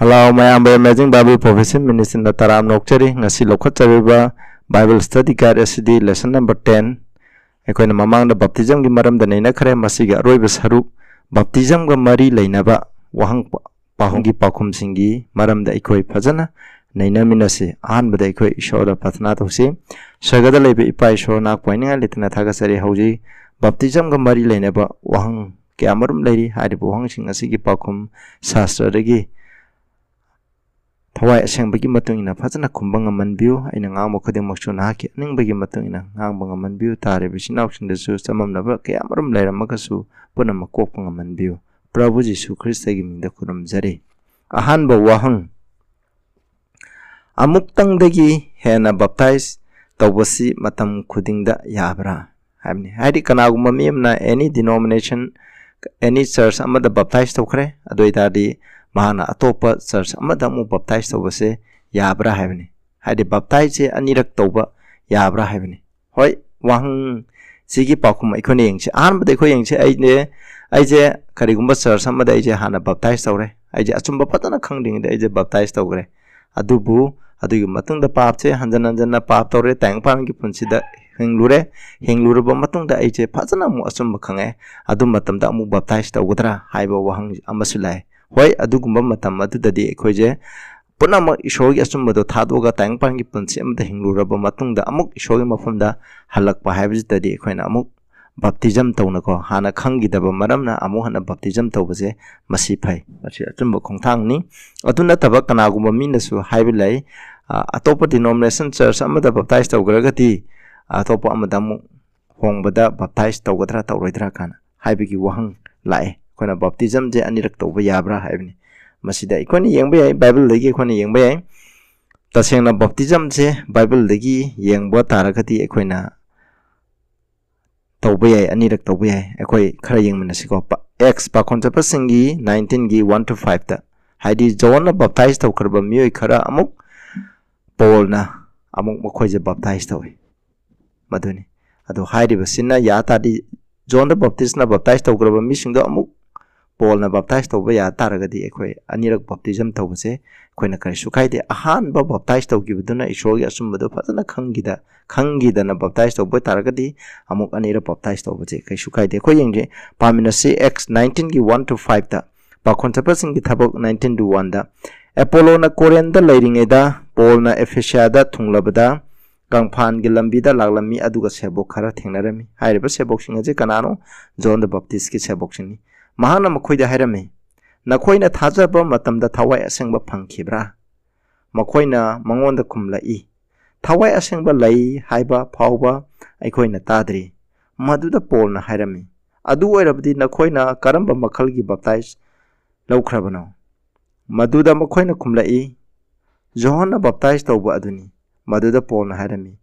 Hello, mayam Amazing Bible Profession Ministry na taram nokchari ngasi lokhat chariba Bible Study Guide SD lesson number 10 akoina mamang da baptism gi maram da naina khare masiga roiba saru baptism ga mari lainaba wahang pahung gi pakhum singi maram da ikoi phajana naina minase an bada ikoi ishora pathna tose sagada lebe ipai shona poininga litna thaga sari hauji baptism ga mari lainaba wahang kyamarum lairi hari wahang sing asigi pakhum sastra dagi Thawai asengba gi matung ina phajana khumbang manbiu aina ngam khading maksu na ki ningba gi matung ina ngang manbiu tare bisinaw sing desu samam na ba kya marum lairam makasu punam makok pang manbiu Prabhu Jisu Krista gi mingda kurum jare ahan ba wahang amuktang dagi hena baptize tawbasi matam khudingda yabra habni haidi kanaguma miyamna any denomination any church amada baptize tawkhre adoitadi Mahana atopa church amada mu baptize tawbase yabra haibni haidi baptize anirak tawba yabra haibni hoi wahang sigi pakhum ikone yengche anbade khoi yengche aije karigumba church amada aije hana baptize tawre aije achumba patana khangding de aije baptize tawgre adubu adugi matungda papche hanjana pap tawre tangpan gi punsida hinglureba matungda aije phajana mu achumba khange adu matamda mu baptize tawgudra haiba wahang amasulai Hoi adugumba matam adudadi ekhoje punama ishogi asumado thadoga tangpangi punsi amda hingluraba matungda amuk ishogi mafamda halakpa haibjitadi ekhoina amuk baptism tawnako hana khangidaba maramna amu hana baptism tawbase masi phai masi achumba khongthangni aduna taba kanagumba minasu haibilai atopa denomination church amada baptize tawgragati atopa amada mu hongbada baptize tawgadra tawroidra kana haibigi wahang lae Kona baptism je anirak tawba yabra haibni masida ikoni yengba yai bible lagi ikoni yengba yai tasengna baptism je bible lagi yengba tarakati ikoina tawba yai anirak tawba yai ikoi khara yengmana siko x pa konchapa singi 19 gi 1 to 5 ta haidi John na baptize tawkarba miyoi khara amuk Paul na amuk makhoi je baptize tawi maduni ado haidi basina yata di John the Baptist na baptize tawkarba mi singdo amuk Paul na baptize tawba ya taragadi ekoi anirak baptism tawbase koina kare sukaide ahan ba baptize tawgibuduna ishorgi asumbado fazana khangida na baptize tawba taragadi amuk anirak baptize tawbase kai sukaide ko yengje pamina cx 19 gi 1 to 5 ta pa concept singi thabok 19 to 1 da Apollo na Korean da leiringeda Paul na Ephesia da thunglabada Gangphan gi lambi da laglami aduga sebok khara thengnarami hairiba sebok singa je kanano John the Baptist ki sebok singi Mahana makoida hairame nakoina thajaba matamda thawai asengba phangkhibra makoina mangonda khumlai thawai asengba lai haiba phawba aikoina tadri maduda Paul na hairame adu oirabdi nakoina karamba makhalgi baptize laukrabano maduda makoina khumlai John baptize tawba aduni maduda Paul na hairame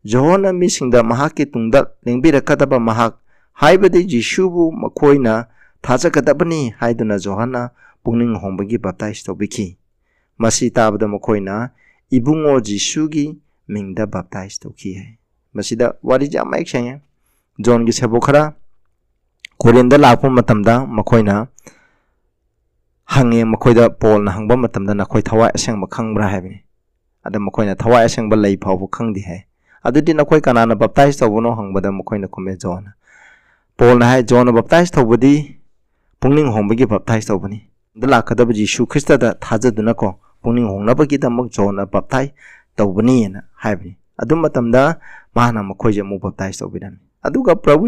John misingda mahaki tungda lengbirakadaba mahak haibadi Jisubu makoina Thaja kadabani haiduna Johanna pungning hongbagi baptize tawbiki masi tabada makoina ibungo Jisugi mingda baptize tawki hai masida wari jama ekshanya John gi sebokhara Korinda lakpa matamda makoina hange makoida Paul na hangba matamda nakoi thawai aseng makhang bra haibni ada makoina thawai aseng ba lei phawbu khangdi hai adudi nakoi kanana baptize tawbono hangbada makoina kome John Paul na hai John baptize tawbudi Pungning hongbagi baptize tawbani dala kadaba Jisu Krista da thajaduna ko pungning hongnabagi damak John baptize tawbani na haibni adum matamda mahana makhoi mu baptize tawbidan aduga Prabhu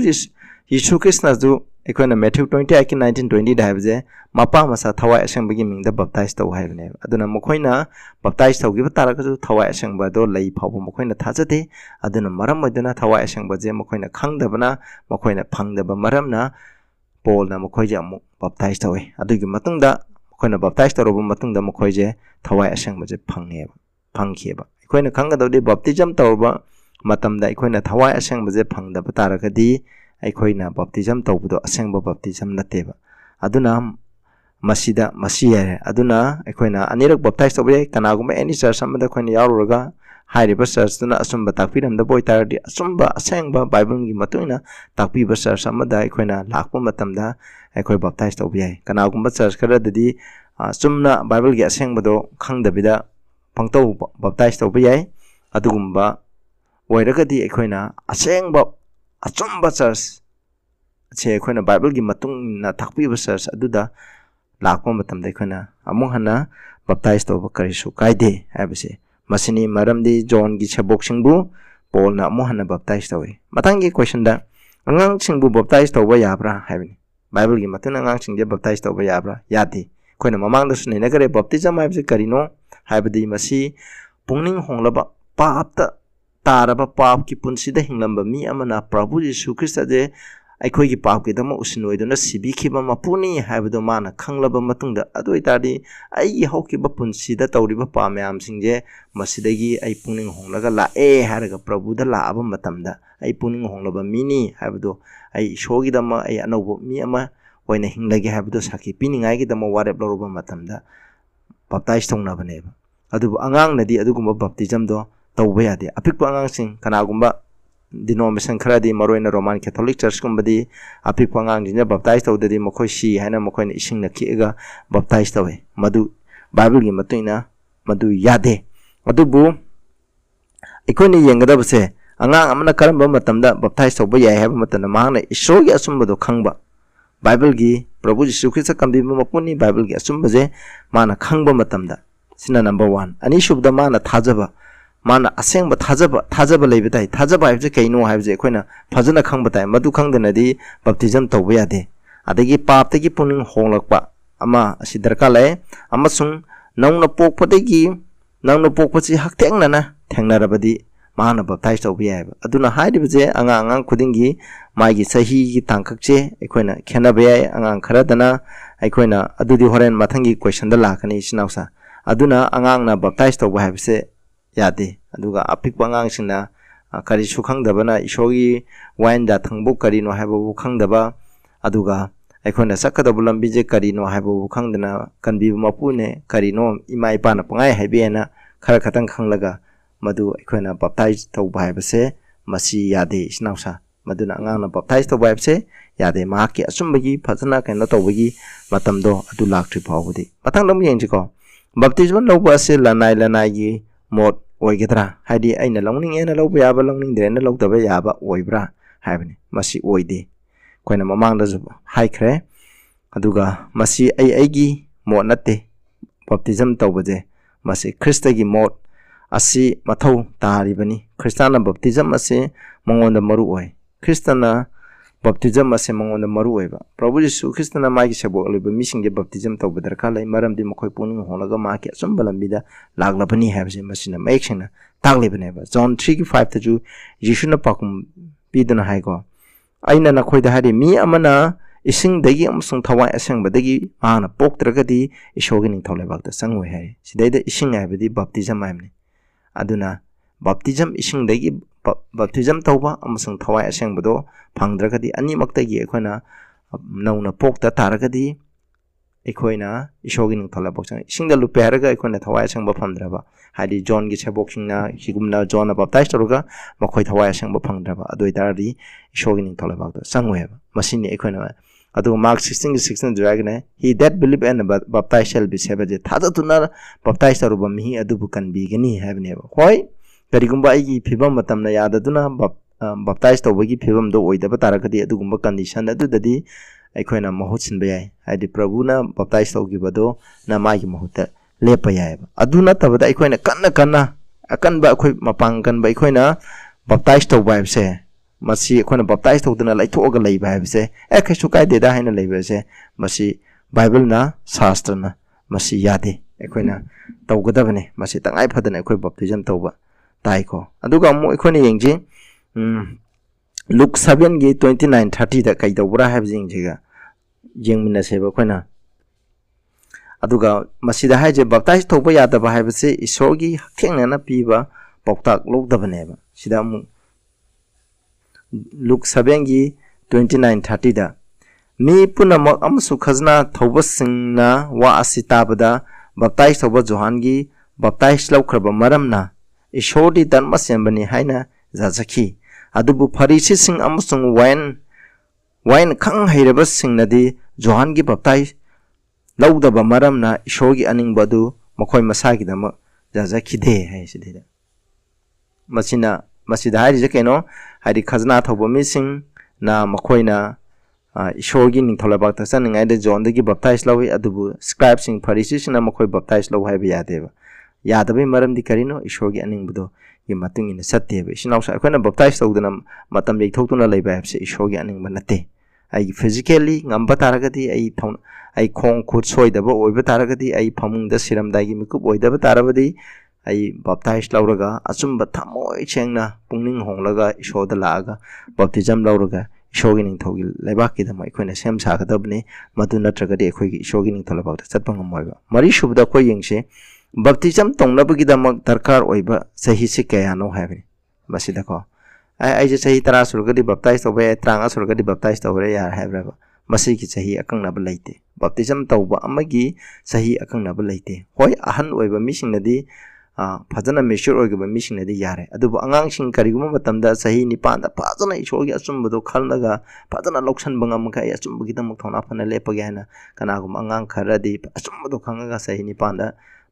Jisu Krista ju ekona Matthew 20:19-20 da haibje mapa masa thawai asengbagi mingda baptize taw haibne aduna makhoina baptize tawgi batara ka ju thawai asengba do lei phawbu makhoina thajade aduna maram moduna thawai asengba je makhoina khangdabana makhoina phangdaba maramna Paul na makhoije amu baptize tawi adugi matungda makhoina baptize tarobu matungda makhoije thawai asengba je phangkheba ikoina khangadawdi baptism tawba matamda ikoina thawai asengba je phangdaba tarakadi ikoina baptism tawbudo asengba baptism nateba aduna masida masiyare aduna ikoina anirak baptize tawbe kanaguma any church amada koina yaruraga hairiba church tuna asumba takpiramda boy tardi asumba asengba Bible gi matuina takpiba church amada ikoina lakpa matamda aikoi baptize tawbi ai kanagumba church kara dadi chumna Bible gi asengbodo khangdabida pangtau baptize tawba yai adugumba oiragadi ekhoina asengba achumba church che ekhoina Bible gi matung na thakpiba church aduda lakpa matamda ekhoina amung hana baptize tawba karisu kaide habise masini maramdi John gi chabok singbu Paul na amung hana baptize tawi matangi question da angang singbu baptize tawba yabra habini Bible gi matun angang singje baptize tawba yabra yati koina mamang da sunai nagare baptism habise karino habidi masi pungning honglaba papta taraba pap ki punsida hinglamba mi amana Prabhu Jesu Christ je aikoi gi pap ki dama usinoi dona sibi khiba mapuni habdo mana khanglaba matungda adoi tadi ai hoki ba punsida tawriba pa myam singje masidagi ai pungning honglaga la haraga Prabhu da la aba matamda ai pungning honglaba mini habdo ai shogi dama ai anobo mi ama oina hinglagi habdo saki piningai gi dama warep loroba matamda baptize tongna bane adubu angang nadi adugumba baptism do tawba yade apikpa angang sing kanagumba denomination kharadi maroina Roman Catholic Church kumbadi apikpa angang jinja baptize tawdadi mokoi si haina mokoi na ising na kiega baptize tawe madu Bible gi matuina madu yade adubu ikoni yengadabse angang amana karamba matamda baptize tawba yai haba matana mahna isro gi asumba do khangba Bible gi Prabhu Jesu Christ kambi mapuni Bible gi asumba je mana khangba matamda sina number 1 ani shubda mana thajaba mana asengba thajaba leibadai thajaba haibje kaino haibje koina phajana khangba tai madu khangdana di baptism tawba yade adagi pap tagi puning honglakpa ama asi darka lai amasung nangna pokpachi haktengna na thengnarabadi mana baptize tawba yaiba aduna haidibje angang khudingi maigi sahi gi tangkakche ekoina khenaba yai angang kharadana ekoina adudi horen mathangi question da lakani sinausa aduna angang na baptize tawba haibse yade aduga apikpa angang singna kari su khangdabana isogi wine da thangbu kari no haibu khangdaba aduga aikona sakadabu lambi je kari no haibu khangdana kanbi mapune kari no ima ipa na pangai haibena khara khatang khanglaga madu aikona baptize tawba haibse masi yade sinausa maduna angang na baptize tawba haibse yade mahaki asumbagi phajana kaino tawbagi matamdo adu lakthri phawbudi matangdam yengjiko baptism lawba ase lanai gi mod oigedra hadi aina longning ena lawba yaba longning drena lawdaba yaba oibra haibani masi oide koina mamangda ju haikre aduga masi aigi mod natte baptism tawbaje masi Krista gi mod asi mathau taribani Kristana baptism ase mangonda maru oi Kristana baptism ase mangonda maru oiba Prabhu Jesu Kristana magi sabok leba misingje baptism tawba darka lai maramdi mokoi puning holaga maki asumba lambida laglabani habse masina maikshina taglebane ba John 3:5 taju Yeshuna pakum pidana haigo aina na khoida hari mi amana ising dagi amsung thawai asengbadagi mana poktragadi isogi ning tholebakta sangwe hai sidaida ising haibadi baptism aimni aduna baptism ising dagi baptism tawba amasung thawai asengbado phangdragadi ani maktagi ekhoina nauna pokta taragadi ekhoina isogi ning tholebakta isingda lupe haraga ekhoina thawai asengba phamdraba hadi John gi chebokingna higumna John baptize toruga makhoi thawai asengba phangdraba adoitari isogi ning tholebakta sangwe masini ekhoina adu Mark 16:16 dragne he that believe and baptize shall be saved thaja tuna baptize toruba mi adu bukan bigani habne hoi karigumba igi phibam matamna yadaduna baptize tawbagi phibam do oidaba tarakadi adugumba condition adudadi aikhoina mahut sinba yai hadi Prabhu na baptize tawgibado na magi mahuta lepa yai aduna tabada aikhoina kanna akanba akhoi mapang kanba aikhoina baptize tawba haibse masi aikhoina baptize tawduna laithoga leiba haibse ekhesu kaide da haina leiba se masi Bible na shastra na masi yade aikhoina tawgadabane masi tangai phadana akhoi baptism tawba taiko aduga mo ekhoni yengji Luke 7 gi 29:30 da kai dawra habjing jiga jengmina seba khoina aduga masida haije baptize tawba yada ba habse isogi khengna na piba poktak lokdabane ba sida mu Luke 7 gi 29:30 da mi punamak amsu khazna tawba singna wa asita bada baptize tawba Johan gi baptize laukraba maramna ishodi dharma sembani haina zazaki adubu Pharisi sing amusung wine khang hairaba singnadi Johan gi baptize ꯂꯧꯗꯕ ꯃꯔꯝꯅ ꯏꯁꯣꯔꯒꯤ ꯑꯅꯤꯡꯕꯗꯨ ꯃꯈꯣꯏ ꯃꯁꯥꯒꯤꯗꯃꯛ ꯌꯥꯖꯈꯤꯗꯦ ꯍꯥꯏꯁꯤꯗ ꯃꯁꯤꯗ ꯍꯥꯏꯔꯤꯁꯦ ꯀꯩꯅꯣ ꯍꯥꯏꯗꯤ ꯈꯖꯅꯥ ꯊꯧꯕ ꯃꯤꯁꯤꯡꯅ ꯃꯈꯣꯏꯅ ꯏꯁꯣꯔꯒꯤ ꯅꯤꯡꯊꯧ ꯂꯩꯕꯥꯛꯇ ꯆꯠꯅꯤꯡꯉꯥꯏꯗ ꯖꯣꯟꯗꯒꯤ ꯕꯞꯇꯥꯏꯖ ꯂꯧꯏ ꯑꯗꯨꯕꯨ ꯁ꯭ꯀ꯭ꯔꯥꯏꯕꯁꯤꯡ ꯐꯔꯤꯁꯤꯁꯤꯡꯅ ꯃꯈꯣꯏ ꯕꯞꯇꯥꯏꯖ ꯂꯧ ꯍꯥꯏꯕ ꯌꯥꯗꯦꯕ ꯌꯥꯗꯕꯩ ꯃꯔꯝꯗꯤ ꯀꯔꯤꯅꯣ ꯏꯁꯣꯔꯒꯤ ꯑꯅꯤꯡꯕꯗꯣ ꯒꯤ ꯃꯇꯨꯡ ꯏꯟꯅ ꯆꯠꯇꯦꯕ ꯏꯁꯤꯅꯥꯎꯁꯥ ꯑꯩꯈꯣꯏꯅ ꯕꯞꯇꯥꯏꯖ ꯇꯧꯗꯅ ꯃꯇꯝ ꯌꯩꯊꯣꯛꯇꯨꯅ ꯂꯩꯕ ꯍꯥꯏꯕꯁꯦ ꯏꯁꯣꯔꯒꯤ ꯑꯅꯤꯡꯕ ꯅꯠꯇꯦ ꯑꯩꯒꯤ ꯐꯤꯖꯤꯀꯦꯜꯂꯤ ꯉꯝꯕ ꯇꯥꯔꯒꯗꯤ ꯑꯩ ꯈꯣꯡ ꯈꯨꯠ ꯁꯣꯏꯗꯕ ꯑꯣꯏꯕ ꯇꯥꯔꯒꯗꯤ ꯑꯩ ꯐꯃꯨꯡꯗ ꯁꯤꯔꯝꯗꯥꯏꯒꯤ ꯃꯤꯀꯨꯞ ꯑꯣꯏꯗꯕ ꯇꯥꯔꯕꯗꯤ ꯑꯩ ꯕꯞꯇꯥꯏꯖ ꯂꯧꯔꯒ ꯑꯆꯨꯝꯕ ꯊꯃꯣꯏ ꯁꯦꯡꯅ ꯄꯨꯛꯅꯤꯡ ꯍꯣꯡꯂꯒ ꯏꯁꯣꯔꯗ ꯂꯥꯛꯑꯒ ꯕꯞꯇꯤꯖꯝ ꯂꯧꯔꯒ ꯏꯁꯣꯔꯒꯤ ꯅꯤꯡꯊꯧꯒꯤ ꯂꯩꯕꯥꯛꯀꯤꯗꯃꯛ ꯑꯩꯈꯣꯏꯅ ꯁꯦꯝ ꯁꯥꯒꯗꯕꯅꯤ ꯃꯗꯨ ꯅꯠꯇ꯭ꯔꯒꯗꯤ ꯑꯩꯈꯣꯏꯒꯤ ꯏꯁꯣꯔꯒꯤ ꯅꯤꯡꯊꯧ ꯂꯩꯕꯥꯛꯇ ꯆꯠꯄ ꯉꯝꯃꯣꯏꯕ ꯃꯔꯤꯁꯨꯕꯗ ꯑꯩꯈꯣꯏ ꯌꯦꯡꯁꯤ ꯕꯞꯇꯤꯖꯝ ꯇꯧꯅꯕꯒꯤꯗꯃꯛ ꯗꯔꯀꯥꯔ ꯑꯣꯏꯕ ꯆꯍꯤꯁꯤ ꯀꯌꯥꯅꯣ ꯍꯥꯏꯕꯅꯤ ꯃꯁꯤꯗꯀꯣ ꯑꯩꯁꯦ ꯆꯍꯤ 10 ꯁꯨꯔꯒꯗꯤ ꯕꯞꯇꯥꯏꯖ ꯇꯧꯕ ꯌꯥꯏ 30 ꯁꯨꯔꯒꯗꯤ ꯕꯞꯇꯥꯏꯖ ꯇꯧꯕ ꯌꯥꯔꯦ ꯍꯥꯏꯕ꯭ꯔꯕ ꯃꯁꯤꯒꯤ ꯆꯍꯤ ꯑꯀꯛꯅꯕ ꯂꯩꯇꯦ ꯕꯞꯇꯤꯖꯝ ꯇꯧꯕ ꯑꯃꯒꯤ ꯆꯍꯤ ꯑꯀꯛꯅꯕ ꯂꯩꯇꯦ ꯍꯣꯏ ꯑꯍꯟ ꯑꯣꯏꯕ ꯃꯤꯁꯤꯡꯅꯗꯤ ꯐꯖꯅ ꯃꯦꯆꯨꯔ ꯑꯣꯏꯒꯕ ꯃꯤꯁꯤꯡꯅꯗꯤ ꯌꯥꯔꯦ ꯑꯗꯨꯕꯨ ꯑꯉꯥꯡꯁꯤꯡ ꯀꯔꯤꯒꯨꯝꯕ ꯃꯇꯝꯗ ꯆꯍꯤ 9ꯗ ꯐꯖꯅ ꯏꯁꯣꯔꯒꯤ ꯑꯆꯨꯝꯕꯗꯣ ꯈꯜꯂꯒ ꯐꯖꯅ ꯂꯧꯁꯟꯕ ꯉꯝꯃꯒ ꯑꯩ ꯑꯆꯨꯝꯕꯒꯤꯗꯃꯛ ꯊꯧꯅꯥ ꯐꯅ ꯂꯦꯞꯄꯒꯦ ꯍꯥꯏꯅ ꯀꯅꯥꯒꯨꯝꯕ ꯑꯉꯥꯡ ꯈꯔꯗꯤ ꯑꯆꯨꯝꯕꯗꯣ ꯈꯪꯉꯒ ꯆꯍꯤ 9ꯗ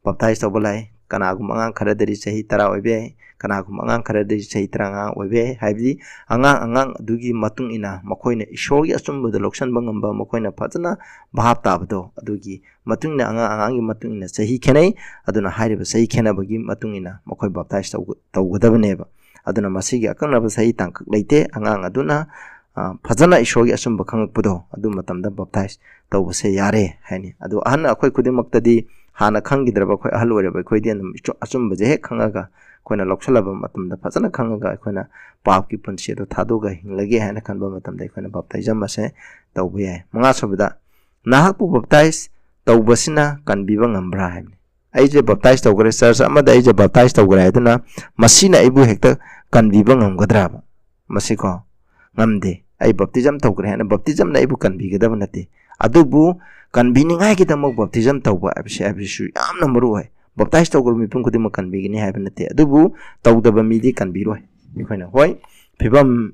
ꯕꯞꯇꯥꯏꯖ ꯇꯧꯕ ꯂꯥꯛꯏ ꯀꯅꯥꯒꯨꯝꯕ ꯑꯉꯥꯡ ꯈꯔꯗꯗꯤ ꯆꯍꯤ 10 ꯑꯣꯏꯕ ꯌꯥꯏ ꯀꯅꯥꯒꯨꯝꯕ ꯑꯉꯥꯡ ꯈꯔꯗꯤ ꯆꯍꯤ 15 ꯑꯣꯏꯕ ꯌꯥꯏ ꯍꯥꯏꯕꯗꯤ ꯑꯉꯥꯡ ꯑꯗꯨꯒꯤ ꯃꯇꯨꯡ ꯏꯟꯅ ꯃꯈꯣꯏꯅ ꯏꯁꯣꯔꯒꯤ ꯑꯆꯨꯝꯕꯗꯣ ꯂꯧꯁꯟꯕ ꯉꯝꯕ ꯃꯈꯣꯏꯅ ꯐꯖꯅ ꯚꯥꯞ ꯇꯥꯕꯗꯣ ꯑꯗꯨꯒꯤ ꯃꯇꯨꯡ ꯏꯟꯅ ꯑꯉꯥꯡꯒꯤ ꯃꯇꯨꯡ ꯏꯟꯅ ꯆꯍꯤ ꯈꯦꯅꯩ ꯑꯗꯨꯅ ꯍꯥꯏꯔꯤꯕ ꯆꯍꯤ ꯈꯦꯅꯕꯒꯤ ꯃꯇꯨꯡ ꯏꯟꯅ ꯃꯈꯣꯏ ꯕꯞꯇꯥꯏꯖ ꯇꯧꯒꯗꯕꯅꯦꯕ ꯑꯗꯨꯅ ꯃꯁꯤꯒꯤ ꯑꯀꯛꯅꯕ ꯆꯍꯤ ꯇꯥꯡꯀꯛ ꯂꯩꯇꯦ ꯑꯉꯥꯡ ꯑꯗꯨꯅ ꯐꯖꯅ ꯏꯁꯣꯔꯒꯤ ꯑꯆꯨꯝꯕ ꯈꯪꯉꯛꯄꯗꯣ ꯑꯗꯨ ꯃꯇꯝꯗ ꯕꯞꯇꯥꯏꯖ ꯇꯧꯕꯁꯦ ꯌꯥꯔꯦ ꯍꯥꯏꯅꯤ ꯑꯗꯨ ꯑꯍꯟ ꯑꯩꯈꯣꯏ ꯈꯨꯗꯤꯡꯃꯛꯇꯗꯤ ꯍꯥꯟꯅ ꯈꯪꯈꯤꯗ꯭ꯔꯕ ꯑꯩꯈꯣꯏ ꯑꯍꯜ ꯑꯣꯏꯔꯕ ꯑꯩꯈꯣꯏꯗꯤ ꯑꯗꯨꯝ ꯑꯆꯨꯝꯕꯁꯦ ꯍꯦꯛ ꯈꯪꯉꯒ ꯑꯩꯈꯣꯏꯅ ꯂꯧꯁꯜꯂꯕ ꯃꯇꯝꯗ ꯐꯖꯅ ꯈꯪꯉꯒ ꯑꯩꯈꯣꯏꯅ ꯄꯥꯞꯀꯤ ꯄꯨꯟꯁꯤ ꯑꯗꯨ ꯊꯥꯗꯣꯛꯑꯒ ꯍꯤꯡꯂꯒꯦ ꯍꯥꯏꯅ ꯈꯟꯕ ꯃꯇꯝꯗ ꯑꯩꯈꯣꯏꯅ ꯕꯞꯇꯥꯏꯖꯝ ꯑꯁꯦ ꯇꯧꯕ ꯌꯥꯏ ꯃꯉꯥꯁꯨꯕꯗ ꯅꯍꯥꯛꯄꯨ ꯕꯞꯇꯥꯏꯖ ꯇꯧꯕꯁꯤꯅ ꯀꯟꯕꯤꯕ ꯉꯝꯕ꯭ꯔꯥ ꯍꯥꯏꯕꯅꯤ ꯑꯩꯁꯦ ꯕꯞꯇꯥꯏꯖ ꯇꯧꯈ꯭ꯔꯦ ꯆꯔꯆ ꯑꯃꯗ ꯑꯩꯁꯦ ꯕꯞꯇꯥꯏꯖ ꯇꯧꯈ꯭ꯔꯦ ꯑꯗꯨꯅ ꯃꯁꯤꯅ ꯑꯩꯕꯨ ꯍꯦꯛꯇ ꯀꯟꯕꯤꯕ ꯉꯝꯒꯗ꯭ꯔꯥꯕ ꯃꯁꯤꯀꯣ ꯉꯝꯗꯦ ꯑꯩ ꯕꯞꯇꯤꯖꯝ ꯇꯧꯈ꯭ꯔꯦ ꯍꯥꯏꯅ ꯕꯞꯇꯤꯖꯝꯅ ꯑꯩꯕꯨ ꯀꯟꯕꯤꯒꯗꯕ ꯅꯠꯇꯦ ꯑꯗꯨꯕꯨ ꯀꯟꯕꯤꯅꯤꯡꯉꯥꯏꯒꯤꯗꯃꯛ ꯕꯞꯇꯤꯖꯝ ꯇꯧꯕ ꯍꯥꯏꯕꯁꯤꯁꯨ ꯌꯥꯝꯅ ꯃꯔꯨꯑꯣꯏ ꯕꯞꯇꯥꯏꯖ ꯇꯧꯈ꯭ꯔꯕ ꯃꯤꯄꯨꯝ ꯈꯨꯗꯤꯡꯃꯛ ꯀꯟꯕꯤꯒꯅꯤ ꯍꯥꯏꯕ ꯅꯠꯇꯦ ꯑꯗꯨꯕꯨ ꯇꯧꯗꯕ ꯃꯤꯗꯤ ꯀꯟꯕꯤꯔꯣꯏ ꯑꯩꯈꯣꯏꯅ ꯍꯣꯏ ꯐꯤꯕꯝ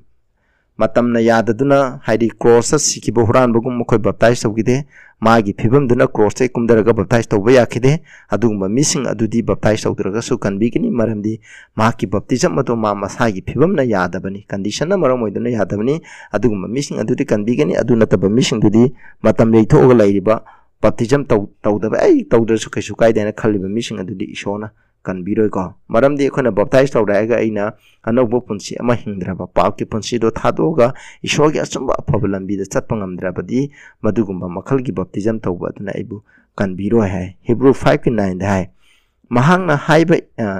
ꯃꯇꯝꯅ ꯌꯥꯗꯗꯨꯅ ꯍꯥꯏꯗꯤ ꯀ꯭ꯔꯣꯁꯇ ꯁꯤꯈꯤꯕ ꯍꯨꯔꯥꯟꯕꯒꯨꯝ ꯃꯈꯣꯏ ꯕꯞꯇꯥꯏꯖ ꯇꯧꯈꯤꯗꯦ ꯃꯥꯒꯤ ꯐꯤꯕꯝꯗꯨꯅ ꯀ꯭ꯔꯣꯁꯇꯩ ꯀꯨꯝꯊꯔꯒ ꯕꯞꯇꯥꯏꯖ ꯇꯧꯕ ꯌꯥꯈꯤꯗꯦ ꯑꯗꯨꯒꯨꯝꯕ ꯃꯤꯁꯤꯡ ꯑꯗꯨꯗꯤ ꯕꯞꯇꯥꯏꯖ ꯇꯧꯗ꯭ꯔꯒꯁꯨ ꯀꯟꯕꯤꯒꯅꯤ ꯃꯔꯝꯗꯤ ꯃꯍꯥꯛꯀꯤ ꯕꯞꯇꯤꯖꯝ ꯑꯗꯨ ꯃꯁꯥꯒꯤ ꯐꯤꯕꯝꯅ ꯌꯥꯗꯕꯅꯤ ꯀꯟꯗꯤꯁꯟꯅ ꯃꯔꯝ ꯑꯣꯏꯗꯨꯅ ꯌꯥꯗꯕꯅꯤ ꯑꯗꯨꯒꯨꯝꯕ ꯃꯤꯁꯤꯡ ꯑꯗꯨꯗꯤ ꯀꯟꯕꯤꯒꯅꯤ ꯑꯗꯨ ꯅꯠꯇꯕ ꯃꯤꯁꯤꯡꯗꯨꯗꯤ ꯃꯇꯝ ꯌꯩꯊꯣꯛꯑꯒ ꯂꯩꯔꯤꯕ ꯕꯞꯇꯤꯖꯝ ꯇꯧꯗꯕ ꯑꯩ ꯇꯧꯗ꯭ꯔꯁꯨ ꯀꯩꯁꯨ ꯀꯥꯏꯗꯦ ꯍꯥꯏꯅ ꯈꯜꯂꯤꯕ ꯃꯤꯁꯤꯡ ꯑꯗꯨꯗꯤ ꯏꯁꯣꯔꯅ ꯀꯟꯕꯤꯔꯣꯏꯀꯣ ꯃꯔꯝꯗꯤ ꯑꯩꯈꯣꯏꯅ ꯕꯞꯇꯥꯏꯖ ꯇꯧꯔꯛꯑꯒ ꯑꯩꯅ ꯑꯅꯧꯕ ꯄꯨꯟꯁꯤ ꯑꯃ ꯍꯤꯡꯗ꯭ꯔꯕ ꯄꯥꯞꯀꯤ ꯄꯨꯟꯁꯤꯗꯣ ꯊꯥꯗꯣꯛꯑꯒ ꯏꯁꯣꯔꯒꯤ ꯑꯆꯨꯝꯕ ꯑꯐꯕ ꯂꯝꯕꯤꯗ ꯆꯠꯄ ꯉꯝꯗ꯭ꯔꯕꯗꯤ ꯃꯗꯨꯒꯨꯝꯕ ꯃꯈꯜꯒꯤ ꯕꯞꯇꯤꯖꯝ ꯇꯧꯕ ꯑꯗꯨꯅ ꯑꯩꯕꯨ ꯀꯟꯕꯤꯔꯣꯏ ꯍꯥꯏ ꯍꯤꯕ꯭ꯔꯨ 5:9ꯗ ꯍꯥꯏ ꯃꯍꯥꯛꯅ ꯍꯥꯏꯕ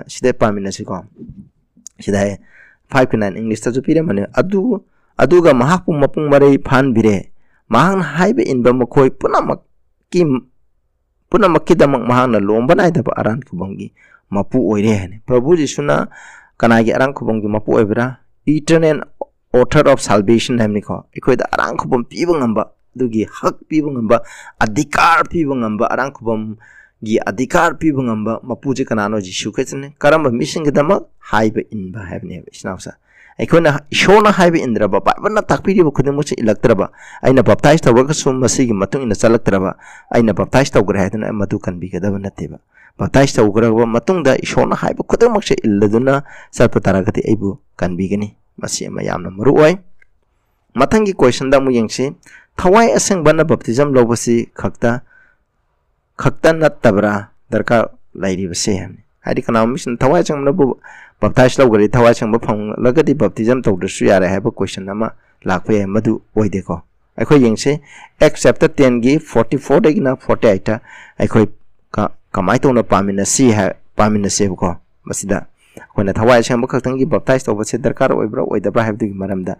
ꯁꯤꯗ ꯄꯥꯃꯤꯟꯅꯁꯤꯀꯣ ꯁꯤꯗ ꯍꯥꯏ 5:9 ꯏꯪꯂꯤꯁꯇꯁꯨ ꯄꯤꯔꯝꯕꯅꯤ ꯑꯗꯨꯒ ꯃꯍꯥꯛꯄꯨ ꯃꯄꯨꯡ ꯃꯔꯩ ꯐꯥꯍꯟꯕꯤꯔꯦ ꯃꯍꯥꯛꯅ ꯍꯥꯏꯕ ꯏꯟꯕ ꯃꯈꯣꯏ ꯄꯨꯝꯅꯃꯛꯀꯤꯗꯃꯛ ꯃꯍꯥꯛꯅ ꯂꯣꯝꯕ ꯅꯥꯏꯗꯕ ꯑꯔꯥꯟ ꯈꯨꯕꯝꯒꯤ ꯃꯄꯨ ꯑꯣꯏꯔꯦ ꯍꯥꯏꯅꯤ ꯄ꯭ꯔꯚꯨ ꯖꯤꯁꯨꯅ ꯀꯅꯥꯒꯤ ꯑꯔꯥꯟ ꯈꯨꯕꯝꯒꯤ ꯃꯄꯨ ꯑꯣꯏꯕ꯭ꯔꯥ ꯏꯇꯔꯅꯦꯜ ꯑꯣꯊꯔ ꯑꯣꯐ ꯁꯥꯜꯚꯦꯁꯟ ꯍꯥꯏꯕꯅꯤꯀꯣ ꯑꯩꯈꯣꯏꯗ ꯑꯔꯥꯟ ꯈꯨꯕꯝ ꯄꯤꯕ ꯉꯝꯕ ꯑꯗꯨꯒꯤ ꯍꯛ ꯄꯤꯕ ꯉꯝꯕ ꯑꯙꯤꯀꯥꯔ ꯄꯤꯕ ꯉꯝꯕ ꯑꯔꯥꯟ ꯈꯨꯕꯝꯒꯤ ꯑꯙꯤꯀꯥꯔ ꯄꯤꯕ ꯉꯝꯕ ꯃꯄꯨꯁꯦ ꯀꯅꯥꯅꯣ ꯖꯤꯁꯨ ꯈ꯭ꯔꯤꯁꯇꯅꯤ ꯀꯔꯝꯕ ꯃꯤꯁꯤꯡꯒꯤꯗꯃꯛ ꯍꯥꯏꯕ ꯏꯟꯕ ꯍꯥꯏꯕꯅꯦꯕ ꯏꯁꯅꯥꯎꯁꯥ ꯑꯩꯈꯣꯏꯅ ꯏꯁꯣꯔꯅ ꯍꯥꯏꯕ ꯏꯟꯗ꯭ꯔꯕ ꯕꯥꯏꯕꯜꯅ ꯇꯥꯛꯄꯤꯔꯤꯕ ꯈꯨꯗꯤꯡꯃꯛꯁꯦ ꯏꯜꯂꯛꯇ꯭ꯔꯕ ꯑꯩꯅ ꯕꯞꯇꯥꯏꯖ ꯇꯧꯔꯒꯁꯨ ꯃꯁꯤꯒꯤ ꯃꯇꯨꯡ ꯏꯟꯅ ꯆꯠꯂꯛꯇ꯭ꯔꯕ ꯑꯩꯅ ꯕꯞꯇꯥꯏꯖ ꯇꯧꯈ꯭ꯔꯦ ꯍꯥꯏꯗꯨꯅ ꯃꯗꯨ ꯀꯟꯕꯤꯒꯗꯕ ꯅꯠꯇꯦꯕ ꯕꯞꯇꯥꯏꯖ ꯇꯧꯈ꯭ꯔꯕ ꯃꯇꯨꯡꯗ ꯏꯁꯣꯔꯅ ꯍꯥꯏꯕ ꯈꯨꯗꯤꯡꯃꯛꯁꯦ ꯏꯜꯂꯗꯨꯅ ꯆꯠꯄ ꯇꯥꯔꯒꯗꯤ ꯑꯩꯕꯨ ꯀꯟꯕꯤꯒꯅꯤ ꯃꯁꯤ ꯑꯃ ꯌꯥꯝꯅ ꯃꯔꯨ ꯑꯣꯏ ꯃꯊꯪꯒꯤ ꯀꯣꯏꯁꯟꯗ ꯑꯃꯨꯛ ꯌꯦꯡꯁꯤ ꯊꯋꯥꯏ ꯑꯁꯦꯡꯕꯅ ꯕꯞꯇꯤꯖꯝ ꯂꯧꯕꯁꯤ ꯈꯛꯇ ꯅꯠꯇꯕ꯭ꯔꯥ ꯗꯔꯀꯥꯔ ꯂꯩꯔꯤꯕꯁꯦ ꯍꯥꯏꯕꯅꯤ ꯍꯥꯏꯗꯤ ꯀꯅꯥꯒꯨꯝꯕ ꯃꯤꯁꯤꯡꯅ ꯊꯋꯥꯏ ꯑꯁꯦꯡꯕꯅꯕꯨ ꯕꯞꯇꯥꯏꯖ ꯇꯧꯈ꯭ꯔꯗꯤ ꯊꯋꯥꯏ ꯑꯁꯦꯡꯕ ꯐꯪꯂꯒꯗꯤ ꯕꯞꯇꯤꯖꯝ ꯇꯧꯗ꯭ꯔꯁꯨ ꯌꯥꯔꯦ ꯍꯥꯏꯕ ꯀꯣꯏꯁꯟ ꯑꯃ ꯂꯥꯛꯄ ꯌꯥꯏ ꯃꯗꯨ ꯑꯣꯏꯗꯦꯀꯣ ꯑꯩꯈꯣꯏ ꯌꯦꯡꯁꯤ Acts chapter 10ꯒꯤ 44ꯗꯒꯤꯅ 48ꯇ ꯑꯩꯈꯣꯏ ꯀꯃꯥꯏꯅ ꯇꯧꯅ ꯄꯥꯃꯤꯟꯅꯁꯦꯕꯀꯣ ꯃꯁꯤꯗ ꯑꯩꯈꯣꯏꯅ ꯊꯋꯥꯏ ꯑꯁꯦꯡꯕ ꯈꯛꯇꯪꯒꯤ ꯕꯞꯇꯥꯏꯖ ꯇꯧꯕꯁꯦ ꯗꯔꯀꯥꯔ ꯑꯣꯏꯕ꯭ꯔꯥ ꯑꯣꯏꯗꯕ꯭ꯔꯥ ꯍꯥꯏꯕꯗꯨꯒꯤ ꯃꯔꯝꯗ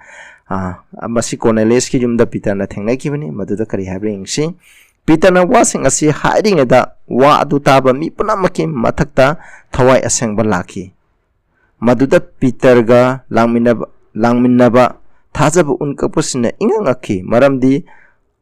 ꯃꯁꯤ ꯀꯣꯔꯅꯦꯂꯤꯌꯁꯀꯤ ꯌꯨꯝꯗ ꯄꯤꯇꯔꯅ ꯊꯦꯡꯅꯈꯤꯕꯅꯤ ꯃꯗꯨꯗ ꯀꯔꯤ ꯍꯥꯏꯕ꯭ꯔꯥ ꯌꯦꯡꯁꯤ ꯄꯤꯇꯔꯅ ꯋꯥꯁꯤꯡ ꯑꯁꯤ ꯍꯥꯏꯔꯤꯉꯩꯗ ꯋꯥ ꯑꯗꯨ ꯇꯥꯕ ꯃꯤ ꯄꯨꯝꯅꯃꯛꯀꯤ ꯃꯊꯛꯇ ꯊꯋꯥꯏ ꯑꯁꯦꯡꯕ ꯂꯥꯛꯈꯤ ꯃꯗꯨꯗ ꯄꯤꯇꯔꯒ ꯂꯥꯡꯃꯤꯟꯅꯕ ꯊꯥꯖꯕ ꯎꯟꯀꯛꯄꯁꯤꯡꯅ ꯏꯉꯛꯉꯛꯈꯤ ꯃꯔꯝꯗꯤ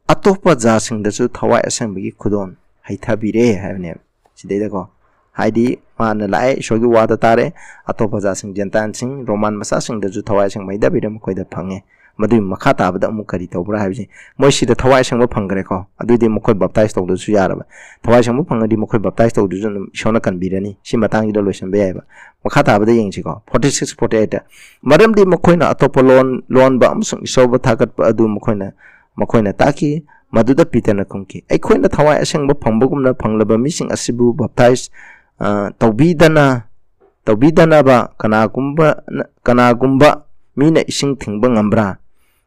ꯑꯇꯣꯞꯄ ꯖꯥꯠꯁꯤꯡꯗꯁꯨ ꯊꯋꯥꯏ ꯑꯁꯦꯡꯕꯒꯤ ꯈꯨꯗꯣꯜ ꯍꯩꯊꯕꯤꯔꯦ ꯍꯥꯏꯕꯅꯦꯕ ꯁꯤꯗꯩꯗꯀꯣ ꯍꯥꯏꯗꯤ ꯃꯥꯅ ꯂꯥꯛꯑꯦ ꯏꯁꯣꯔꯒꯤ ꯋꯥꯗ ꯇꯥꯔꯦ ꯑꯇꯣꯞꯄ ꯖꯥꯠꯁꯤꯡ ꯖꯦꯟꯇꯥꯏꯜꯁꯤꯡ ꯔꯣꯃꯥꯟ ꯃꯆꯥꯁꯤꯡꯗꯁꯨ ꯊꯋꯥꯏ ꯑꯁꯦꯡꯕ ꯍꯩꯊꯕꯤꯔꯦ ꯃꯈꯣꯏꯗ ꯐꯪꯉꯦ madu makata abada mukari tawbra habi moi sida thawai sangba phangre ko adudi mokoi baptize tawdu su yaraba thawai sangba phangadi mokoi baptize tawdu jun shona kan birani si matang ida loisan be yaba makata abada yengchi ko 46 48 maram di mokoi na atopo loan ba amsung isoba thakat ba adu mokoi na taki maduda pitana kongki aikoi na thawai sangba phangbugum na phanglaba mising asibu baptize tawbidana ba kanagumba mina ising thingba ngambra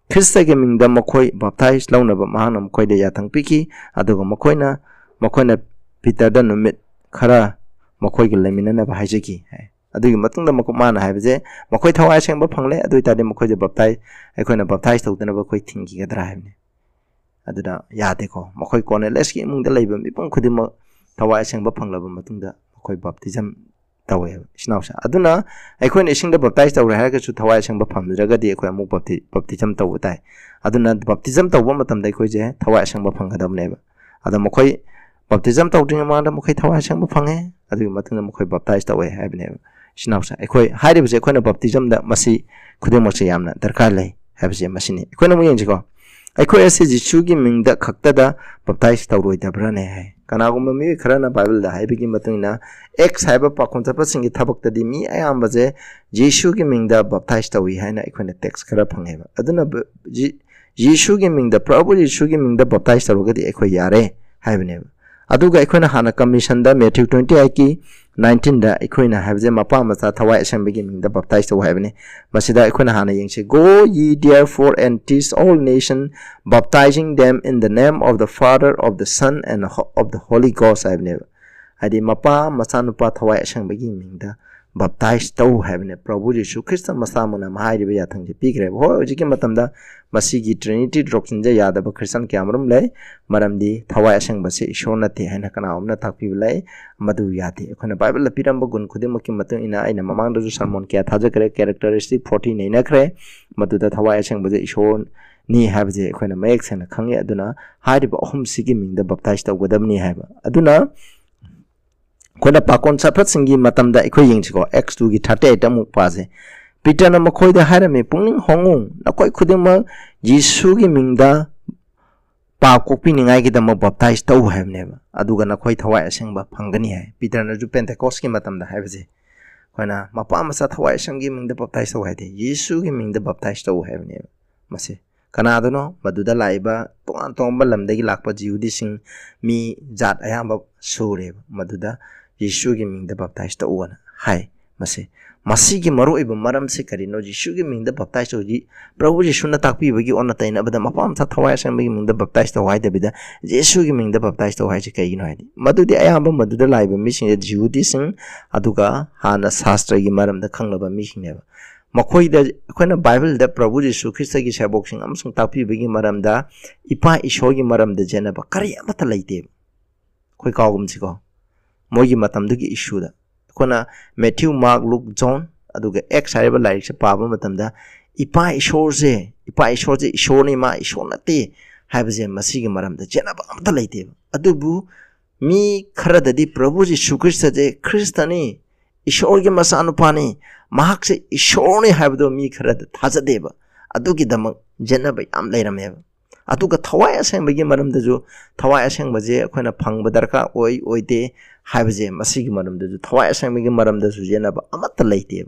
Krista ge mingda mokoi baptize launaba mahana mokoi de yathang piki aduga mokoina Peter da numit khara mokoi ge lemina na bahajiki adugi matungda mokmana haibaje mokoi thawai sengba phangle adui tade mokoi je baptize aikoina baptize tawdana ba koi thingi gadra haibne aduda yade ko mokoi kone leski mungda leiba mipung khudima thawai sengba phanglaba matungda mokoi baptism tawe snausa aduna aikoina isingda baptize tawre haga chu thawai sengba phamdraga di aikoina mu baptism tawu tai aduna baptism tawba matamda aikoi je thawai sengba phanggadam ba ada mokoi baptism tawding ma da mokoi thawai sengba phange adu matungda mokoi baptize tawe haibne snausa aikoi hairibse aikoina baptism da masi khudimose yamna darkar lai habse masini aikoina mu yenjiko aikoi ase Jisu gi mingda khaktada baptize tawroi dabrane hai kanagum mi kharana bible da haibigi matungina x haiba pakhonta pasingi thabakta di mi ayambaje Jisu gi mingda baptize tawi haina aikoina text khara phangeba aduna Jisu gi mingda Prabhu Jisu gi mingda baptize tawrogadi aikoi yare haibne aduga aikoina hana commission da Matthew 28 ki 19 da aikoina habje mapa masa thawai assembly mingda baptize taw haibne masida aikoina hana yengse go ye therefore and teach all nation baptizing them in the name of the Father of the Son and of the Holy Ghost haibne adi mapa masa nupa thawai assembly mingda baptize taw haibne Prabhu Jisu Christ masamuna mahai ribe yathang je pigre ho jiki matamda masigi Trinity doctrine je yadaba Christian kyamrum lai maramdi thawai assembly se ishona te haina kana omna thakpi lai madu yate akhona Bible la piramba gun khudimaki matung ina aina mamangda ju sermon kya thaja kare characteristic 40 neina khre madu da thawai assembly je ishon ni habje akhona mayek sena khange aduna hariba ahum sigi mingda baptize tawgadamni haiba aduna kona pakon saprat singi matamda ikoi yengchiko x2 gi 38 amuk pase Peter na makoi da harame pungning hongung nakoi khudima Jisu gi mingda pa kokpi ningai gi dama baptize taw haibne ba aduga nakoi thawai asengba phangani hai Peter na ju Pentecost gi matamda haibje kona mapa masa thawai asenggi mingda baptize taw haide Jisu gi mingda baptize taw haibne mase kana aduno maduda laiba tong lamdagi lakpa jiudi sing mi jat ayamba sure maduda Jisu gi mingda baptize taw wana hai mase masigi maru iba maram se karino Jisu gi mingda baptize taw ji Prabhu Jisu na takpi bagi onna taina bada mapam sa thawai assembly mingda baptize taw haide bida Jisu gi mingda baptize taw haide kai gino haide madudi ayamba maduda laiba mi sing jiudi sing aduga hana shastra gi maram da khanglaba mi sing neba makoi da akoina Bible da Prabhu Jisu Christ gi sabok sing amsung takpi bagi maram da ipa isho gi maram da jenaba kari amata laite koi kawgum chiko mogi matam dugi issue da kona Matthew Mark Luke John aduga x haiba like se paba matamda ipa ishorje ishoni ma ishonate haibaje masigi maramda jenaba amta laite adubu mi kharadadi Prabhu Jisu Christ je Christani ishorge masanupani mahakse ishoni haibdo mi kharad thajadeba adugi damak jenaba yam leirameba aduga thawai asengba gi maramda jo thawai asengba je akoina phangba darka oite haibaje masigi maramda jo thawai asengba gi maramda ju jenaba amata laite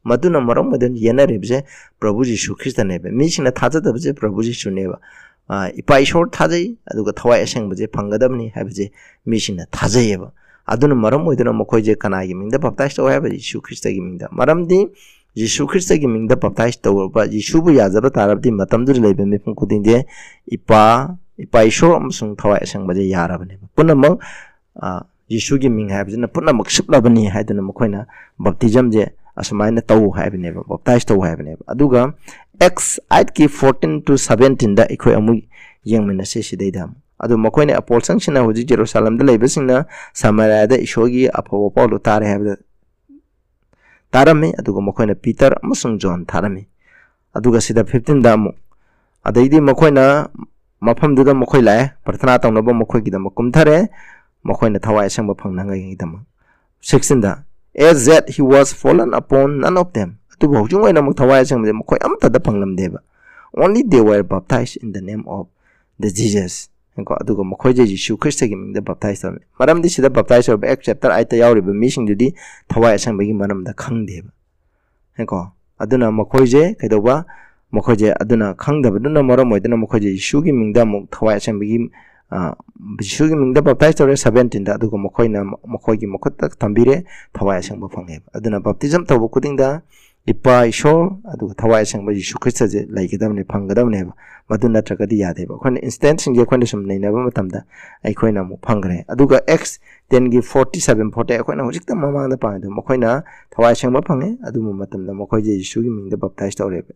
maduna maram madan yenarebje Prabhu Jisu Christ nebe misina thajadabje Prabhu Jisu neba ipa ishor thajai aduga thawai asengba je phanggadamni haibaje misina thajayeba aduna maram moiduna mokoi je kana gi mingda baptize taw haiba Jisu Christ gi mingda maramdi Jisu Christ gi mingda baptize taw ba Jisu bu yazaba tarabdi matamdur leibe me phung kuding je ipa ishor amsung thawai asengba je yarabane punamang Jisu gi ming haibjina punamang siplabani haiduna mokoina baptism je asmaina taw haibne baptize taw haibne aduga x 8 ki 14 to 17 da ikoi amu yengmina se sidaidam adu mokoina apol sangsina hoji Jerusalem da leibasingna Samaria da ishogi apawa paulo tare haibda tarame aduga mokoina Peter amasung John tarame aduga sida 15 da amu adaidi mokoina mafam duda mokoi lae प्रार्थना तंगनबो मखoi गिदम कुमथारे मखोइना थवाइ संग फंगनांगै गिदम 16 दा as that he was fallen upon none of them tu bojung oina muk thawai sang mokoi amta da phanglam deba only they were baptized in the name of the Jesus. Aduga makoje Yeshu Christ gi mingda baptized tawme maramdi sida baptized of Acts chapter 8 ta yawriba mising dudi thawai asangba gi maramda khangdeba heko aduna makoje kaidoba makoje aduna khangdaba duna maram moidana makoje Yeshu gi mingda muk thawai asangba gi Yeshu gi mingda baptized tawre 17 da aduga makoina makogi makutta tambire thawai asangba phangeba aduna baptism tawba kudingda ipa ishor aduga thawai asangba Yeshu Christ je laigedamne phanggadamne madu natragadi yadeba khone instant sing je khone sum neinaba matamda ai khoina mu phangre aduga x 10 gi 47 40 khoina hojikta mamangda paade mokhoina thawai sangba phange adumu matamda mokhoi je Yeshu gi mingda baptize tawrebe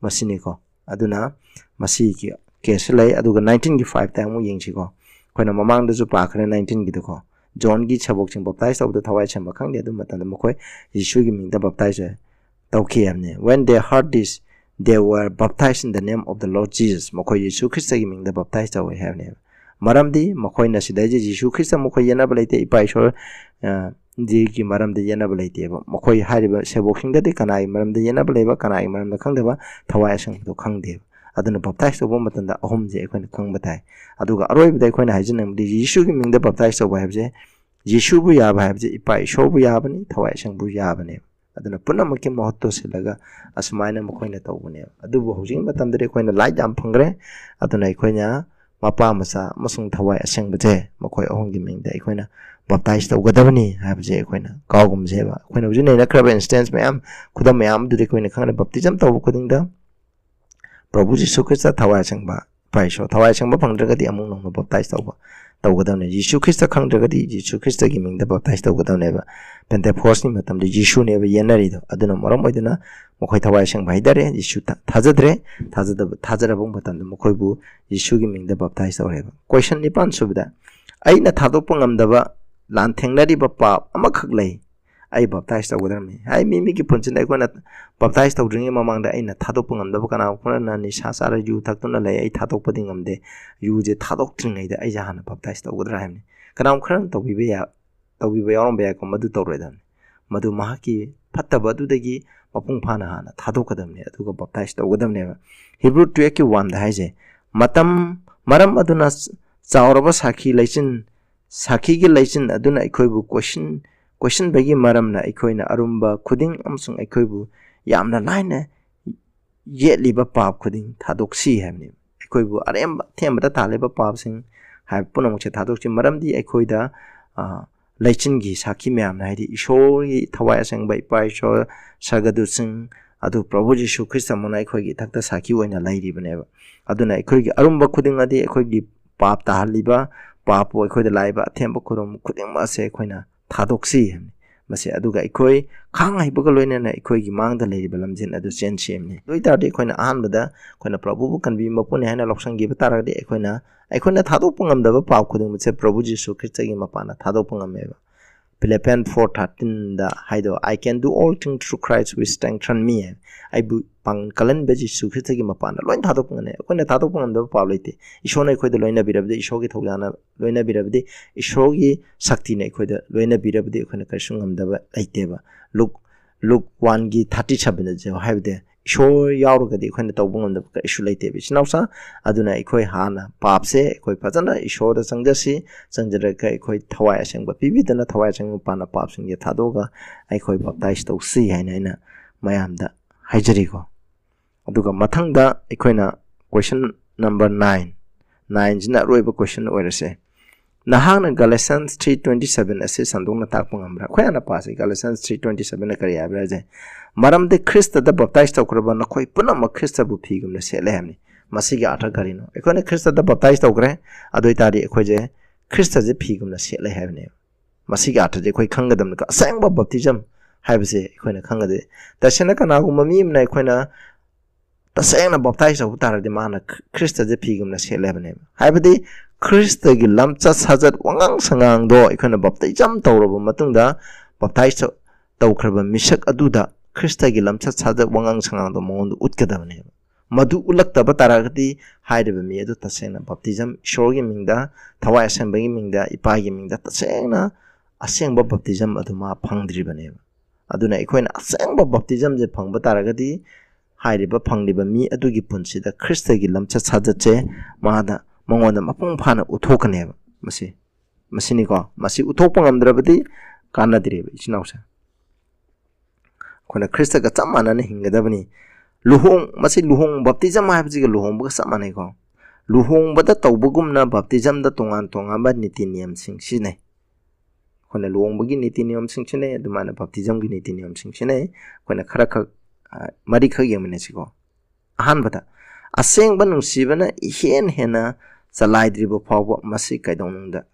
masini ko aduna masi gi case lai aduga 19 gi 5 ta mu yengchi ko khoina mamangda ju pa khre 19 gi ko John gi chabok ching baptize tawda thawai sangba khangde adu matamda mokhoi Yeshu gi mingda baptize tawkhiyamne when they heard this they were baptized in the name of the Lord Jesus. Mokoi Yeshu Christ gi mingda baptized away have name. Maramdi mokoi na sidai je Yeshu Christ mokoi yana balaite ipai shor ji gi maramdi yana balaite ba mokoi hariba seboking da de kanai maramdi yana balaiba kanai maramda khangdeba thawai sang do khangde aduna baptized obo matanda ahom je ekhoina khangba tai aduga aroi bidai khoina hajin di Yeshu gi mingda baptized away have je Yeshu bu ya ba have je ipai shor bu ya bani thawai sang bu ya bani aduna punamaki mahotto silaga asmaina mokoina tawbune adubu hojing matamdre koina light am phangre aduna ikoina mapa masa masung thawai asengba je mokoi ahongi mingda ikoina baptize tawgadabani habje ikoina kawgum jeba koina hojine na kraba instance mayam khudam mayam dure koina khangna baptism tawbu kudingda Prabhu Yeshu Christ thawai asengba paisho thawai asengba phangdragadi amung nong baptize tawba tawgadawne Yeshu Christ khangdragadi Yeshu Christ gi mingda baptize tawgadawne ba Pentecost ni matamde Yeshu ne ba yenari do aduna moram oiduna mokoi thawai sang baidare Yeshu thajadre thajarabung matamde mokoi bu Yeshu gi mingda baptize tawre ba question ni pan subida aina thadopang amdaba lan thengnari ba pa amakhak lai ai baptize tawgadame ai mimi gi punchen ai kona baptize tawdringi mamangda aina thadopang amdaba kana kona ni sasara yu thakuna lai ai thadokpading amde yu je thadokthringai da ai jahana baptize tawgadra hamni kanam khran tawbibe ya tawbiba yarom be ko madu tawredan madu mahaki phattaba dudagi mapung phana hana thadokadamne aduga baptize tawgadamne Hebrew 12:1 da haije matam maram aduna chawraba sakhi laichin sakhi gi laichin aduna ikoibu question bagi maram na ikoina arumba khuding amsung ikoibu yamna laina yetliba pap khuding thadoksi hamne ikoibu arem themba taleba pap sing hai punong che thadoksi maramdi ikoida Laichin gi sakhi myam na hidi ishor gi thawai asengba ipai shor sagadu sing adu Prabhu Yeshu Christ amona ikhoi gi thakta sakhi oina lairi baneba aduna ikhoi gi arumba khuding adi ikhoi gi pap ta haliba pap o ikhoi da laiba athemba khurum khuding ma se ikhoina thadoksi mase aduga ikhoi khang hai buga loina na ikhoi gi mangda lairi balamjin adu chen chemni doita de ikhoina ahanbada ikhoina Prabhu bu kanbi mapune haina loksang gi batara de ikhoina thadopung amdaba pap khuding mase Prabhu Yeshu Christ gi mapana thadopung ameba Philippians 4:13 da haido I can do all things through Christ which strengthen me I bu pang kalan beji Yeshu Christ gi mapana loin thadopung ne ikhoina thadopung amdaba pap leite ishona ikhoi da loina birabde ishogi thoglana loina birabde ishogi shakti ne ikhoi da loina birabde ikhoina karsung amdaba leiteba Luke 1 gi 37 je haibde Ishor yaurugadi ikhoina tawbung amdaba ka issue leiteba sinausa aduna ikhoi hana papse ikhoi phajana ishor da sangjasi sangjaraga ikhoi thawai asengba pibidana thawai asengba pana papsing ge thadoga ikhoi baptize tawsi haina ina mayamda haijari ko aduga mathangda ikhoina question number 9 jina roiba question oirase nahangna Galatians 3:27 ase sandongna takpang amra khoyana pase Galatians 3:27 na kari abra je maramde Christ da baptize tawkraba na khoi punama Christ bu phigum na sele hamni masigi atha garino ekone Christ da baptize tawkre adoi tari ekhoi je Christ je phigum na sele havne masigi atha je khoi khangadam ka asangba baptism haibse ekhoina khangade tasena kana gu mami na ekhoina tasena baptize aw tar de mana Christ je phigum na sele havne haibde Christ gi lamcha sajat wangang sangang do ikona baptism tawraba matungda baptize tawkraba misak aduda Christ gi lamcha sajat wangang sangang do mondu utkadabne madu ulaktaba taragati haidaba mi adu tasena baptism shorgi mingda thawai asembagi mingda ipagi mingda tasena asengba baptism adu ma phangdribane aduna ikoina asengba baptism je phangba taragati hairiba phangliba mi adugi punsida Kristagi lamcha sajatche mahada mangonda mapung phana uthokaneba masini ko masi uthokpa ngamdrabadi kanadreba isinausa khona Krista ga chamana ne hingadabani luhong baptism haibjiga luhong ba chamana ko luhong bada tawbugumna baptism da tongan ba niti niyam sing sine khona luhong bagi niti niyam sing sine dumana baptism gi niti niyam sing sine khona khara khak mari khak yamne siko ahan bada aseng ba nungsibana hena salaidriba phawba masi kaidonungda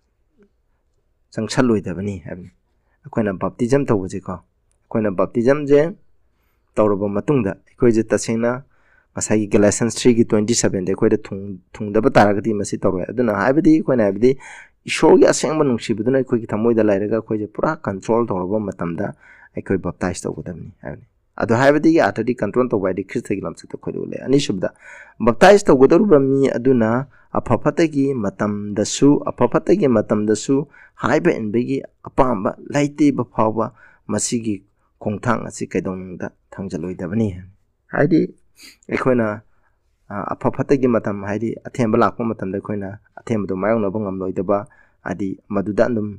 sangchaloi dabani habni akoina baptism tawbuji ko akoina baptism je tawraba matungda akoije tasena ngasai Galatians 3 gi 27 de akoida thungdaba taragati masi tawroi aduna haibadi akoina habdi ishorgi asengba nungsibuduna akoigi thamoida lairaga akoije pura control tawraba matamda akoi baptize tawgudabni habni ado haibadi gi atadi control tawbaidi Kristagi lamsata khoidule ani subda baptize tawgudaruba mi aduna apapatagi matamdasu haiba inbegi apamba laite ba phawba masigi khongthang asi kaidongda thangjaloy dabani haidi ekoina apapatagi matam haidi athemba lakpa matamda koina athemba do mayong na bangam loidaba adi maduda andum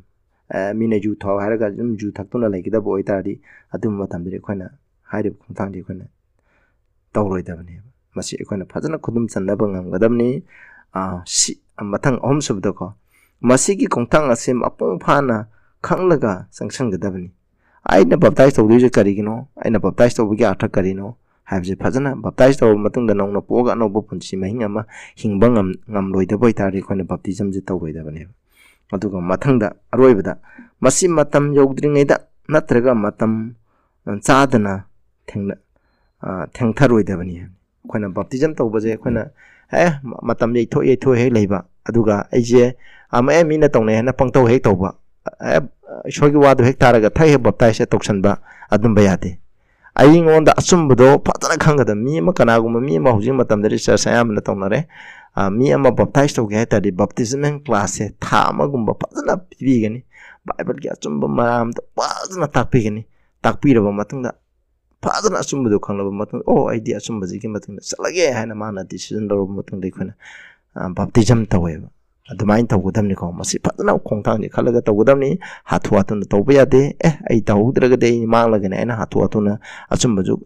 mina ju thaw haraga ju thaktuna laigida bo oitari adum matamde koina haidi khongthang di koina tawroi dabani masi ekoina phajana khudum channa bangam gadamni matang om subda ko masigi khongthang asim apong phana khanglaga sangsang gadabani aina baptize tawduje karigino aina baptize tawbugi atha karino haibje phajana baptize taw matungda nongna poga no bo punchi mahinga ma hingbang ngam loida boy tari khone baptism je tawroida bane aduga mathangda aroibada masi matam yogdringaida natraga matam chadana thengtharoida bane khona baptism tawbaje khona matam yethoi he leiba aduga aije ama mina tawne hena pangtaw he tawba ishorgi wadu hek taraga thai he baptize tawsanba adum bayate ayingonda asumbudo phajana khangada mi ama kanaguma mi ama hujing matam dari sayam na tawnare mi ama baptize tawge hatadi baptism class he thama gumba phajana pibigani bible gi asumba maram ta phajana takpigani takpiraba matungda phajana asumbudo khanglaba matung aidi asumba ji gi matungda salage haina mana decision loroba matungda ikhona baptism taweba adumain tawgudamni ko masi phajana khongthang khalaga tawgudamni hathu atuna tawba yade ai tawdraga de manglagane aina hathu atuna achumbaju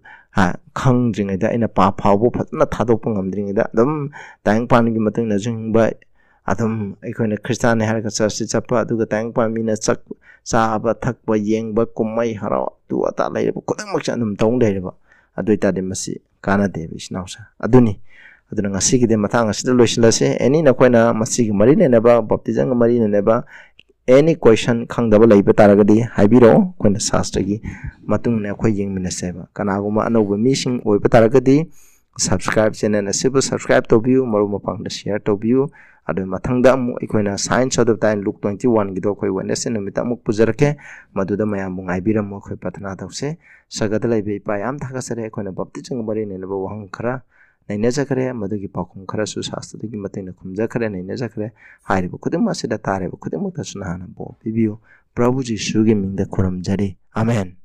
khangjingaida aina pa phawbo phajana thadokpa ngamdringida adum tang pangi matungna jingba adum aikoina Christian harga church chapa aduga tang pa mina chak chaba thakba yengba kumai haraw tu ata laireba khudangmak adum tawng laireba aduita de masi kana de bisnausa aduni aduna ngasigi de matang asida loisilase any na koina masigi mari ne ba baptism mari ne ba any question khangdaba leiba taragadi haibiro koina sastra-gi matung ne khoi yengminaseba kanaguma anoba mising oiba taragadi subscribe channel asibu subscribe tobiu maru mapang da share tobiu adu mathangda mu ikoina science of the time look 21 gido khoi witness ne mita muk pujarake maduda mayam ngaibiram mo khoi patna tawse sagada leibe pa yam thakasare koina baptism mari ne ba wahang khara naina jakare madugi pakhum khara su sastadagi matena khumja khare naina jakare hairibu khudum asida tareba khudum tasuna hana bo bibiyo prabhu ji sugi mingda khuram jari amen.